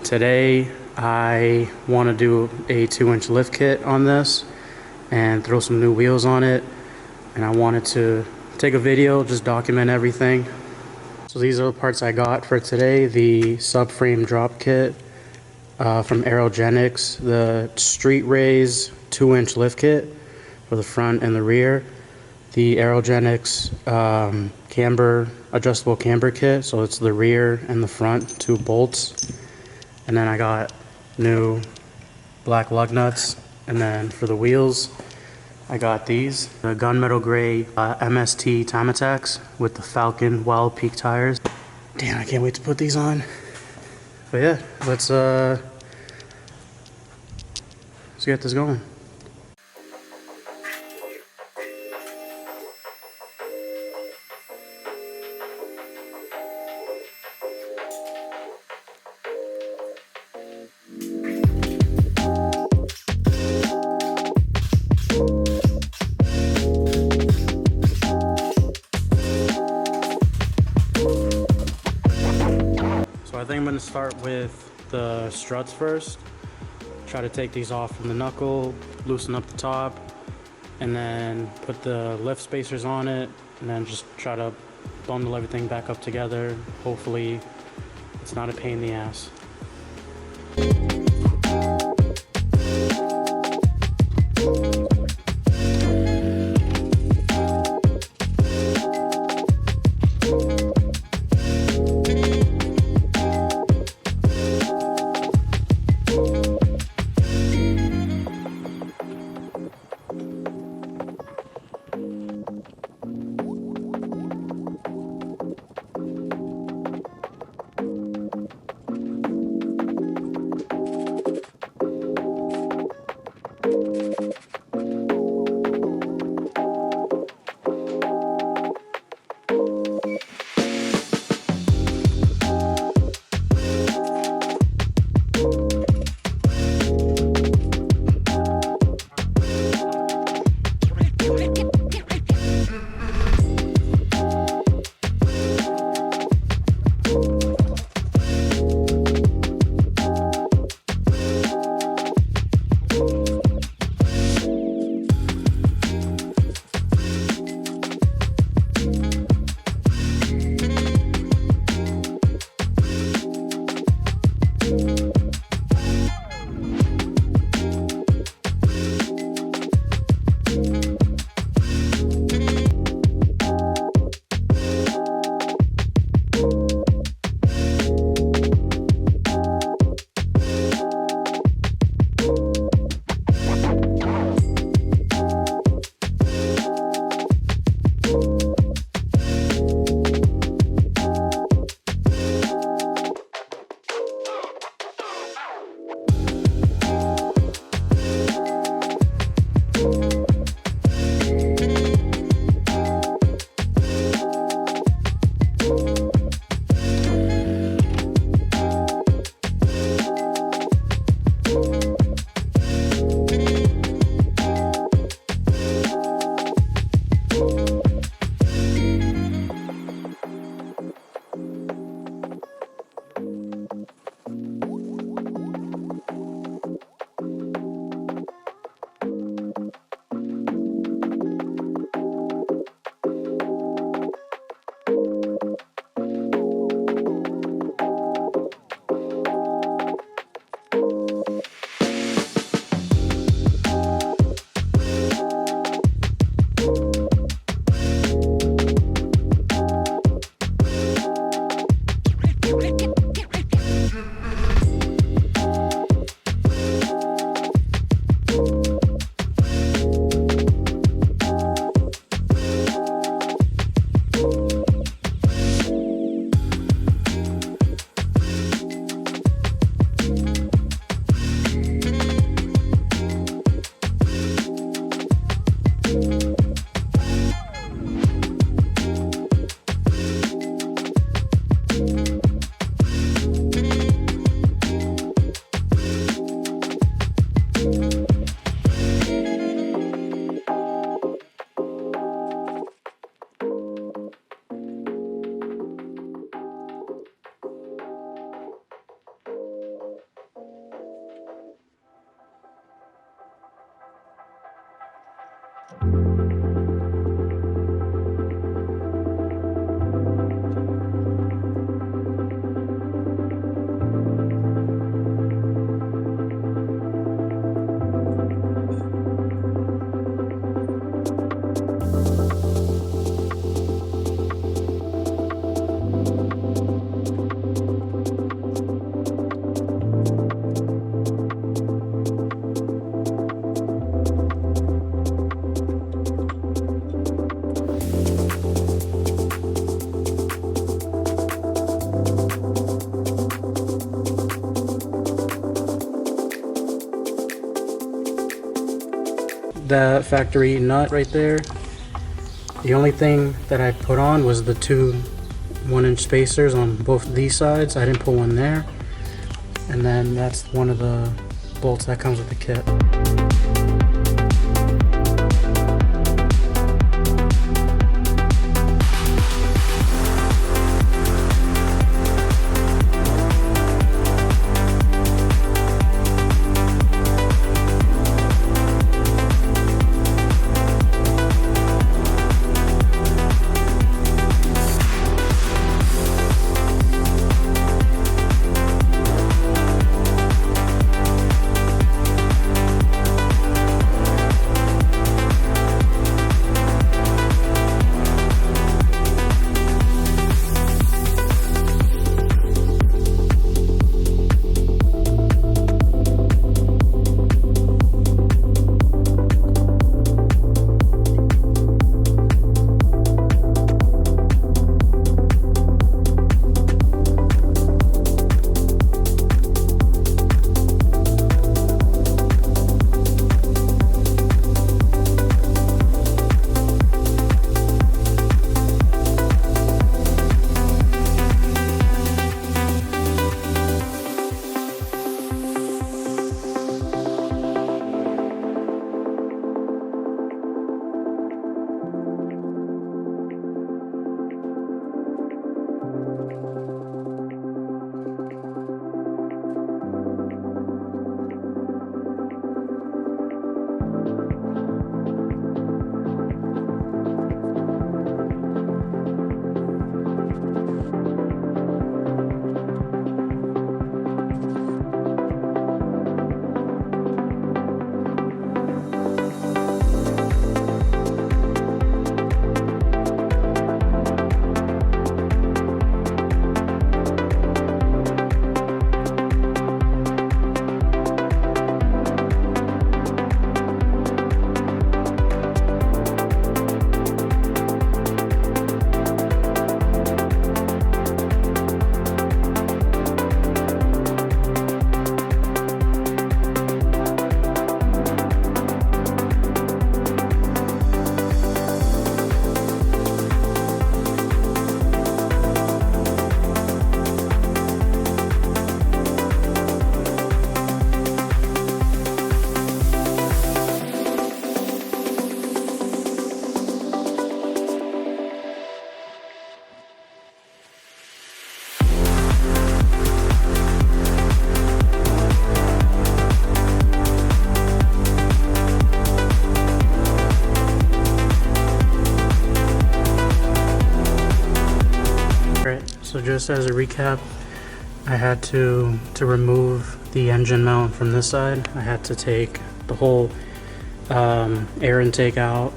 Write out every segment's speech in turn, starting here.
Today I want to do a 2-inch lift kit on this and throw some new wheels on it, and I wanted to take a video, just document everything. So these are the parts I got for today: the subframe drop kit from Aerogenics, the Streetrays 2-inch lift kit for the front and the rear, the Aerogenics camber, adjustable camber kit, so it's the rear and the front 2 bolts. And then I got new black lug nuts. And then for the wheels, I got these, the gunmetal gray MST Time Attacks with the Falcon Well Peak tires. Damn, I can't wait to put these on. But yeah, let's get this going. So I think I'm going to start with the struts first. Try to take these off from the knuckle, loosen up the top, and then put the lift spacers on it, and then just try to bundle everything back up together. Hopefully it's not a pain in the ass. That factory nut right there, the only thing that I put on was the two 1-inch spacers on both these sides. I didn't put one there. And then that's one of the bolts that comes with the kit. So just as a recap, I had to remove the engine mount from this side. I had to take the whole air intake out.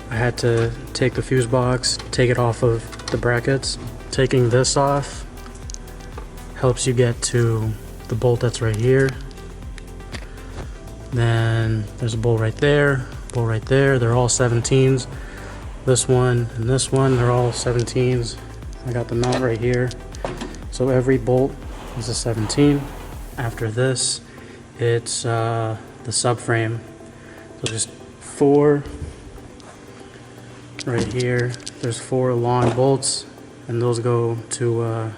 I had to take the fuse box, take it off of the brackets. Taking this off helps you get to the bolt that's right here. Then there's a bolt right there, bolt right there. They're all 17s. This one and this one, they're all 17s. I got the mount right here. So every bolt is a 17. After this, it's the subframe. So just 4 right here. There's 4 long bolts, and those go to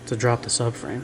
drop the subframe.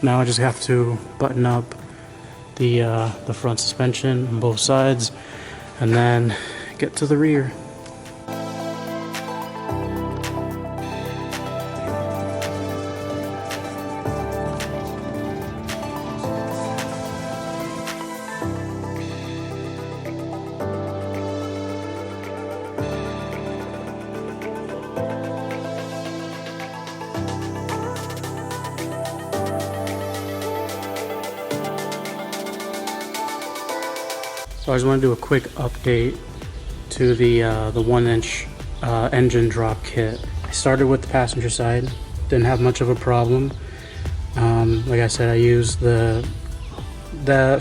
Now I just have to button up the front suspension on both sides and then get to the rear. So I just want to do a quick update to the 1-inch engine drop kit. I started with the passenger side, didn't have much of a problem. Like I said, I used the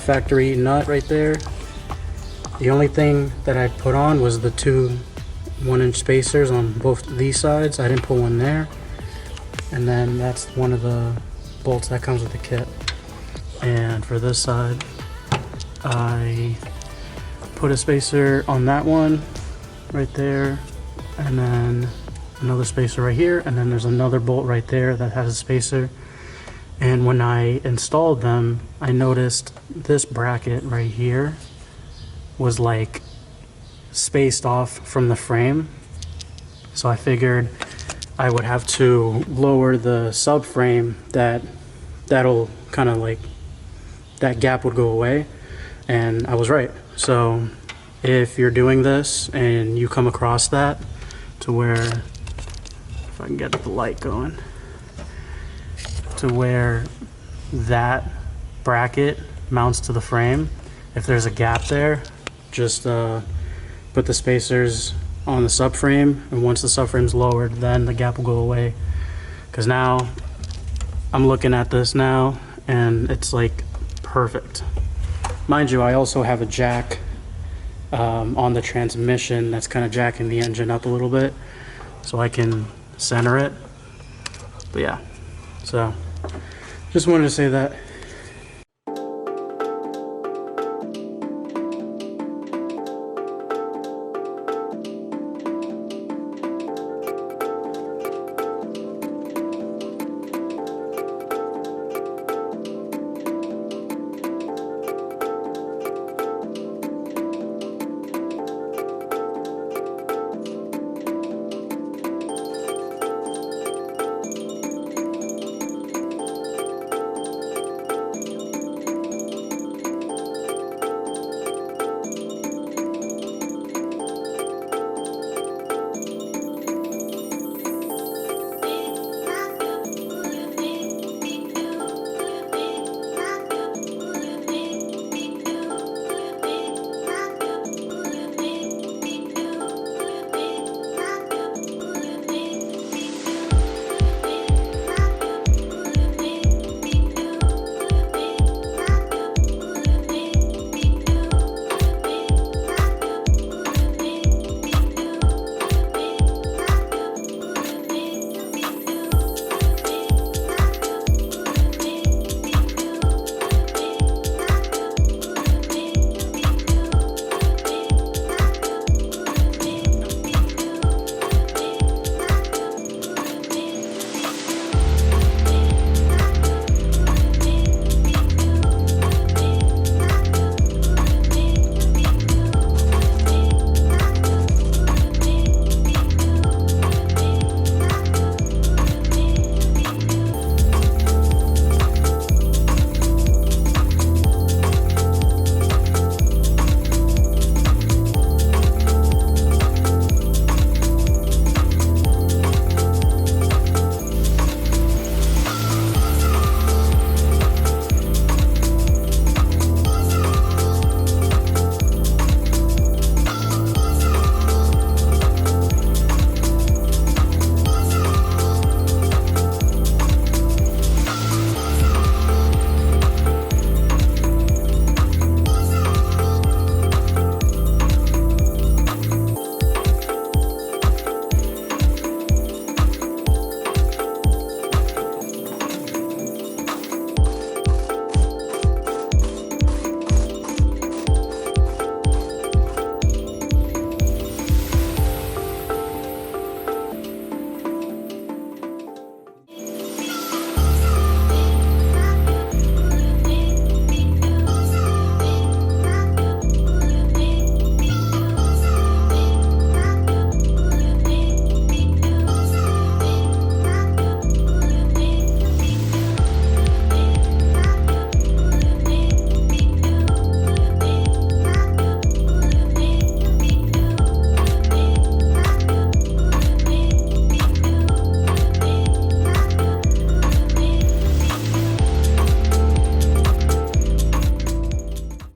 factory nut right there. The only thing that I put on was the 2 1-inch spacers on both these sides. I didn't put one there. And then that's one of the bolts that comes with the kit. And for this side, I put a spacer on that one right there, and then another spacer right here, and then there's another bolt right there that has a spacer. And when I installed them, I noticed this bracket right here was like spaced off from the frame, so I figured I would have to lower the subframe, that'll kind of like, that gap would go away. And I was right. So if you're doing this and you come across that to where, if I can get the light going, to where that bracket mounts to the frame, if there's a gap there, just put the spacers on the subframe, and once the subframe's lowered, then the gap will go away. Because now I'm looking at this now and it's like perfect. Mind you, I also have a jack on the transmission that's kind of jacking the engine up a little bit, so I can center it. But yeah, so just wanted to say that.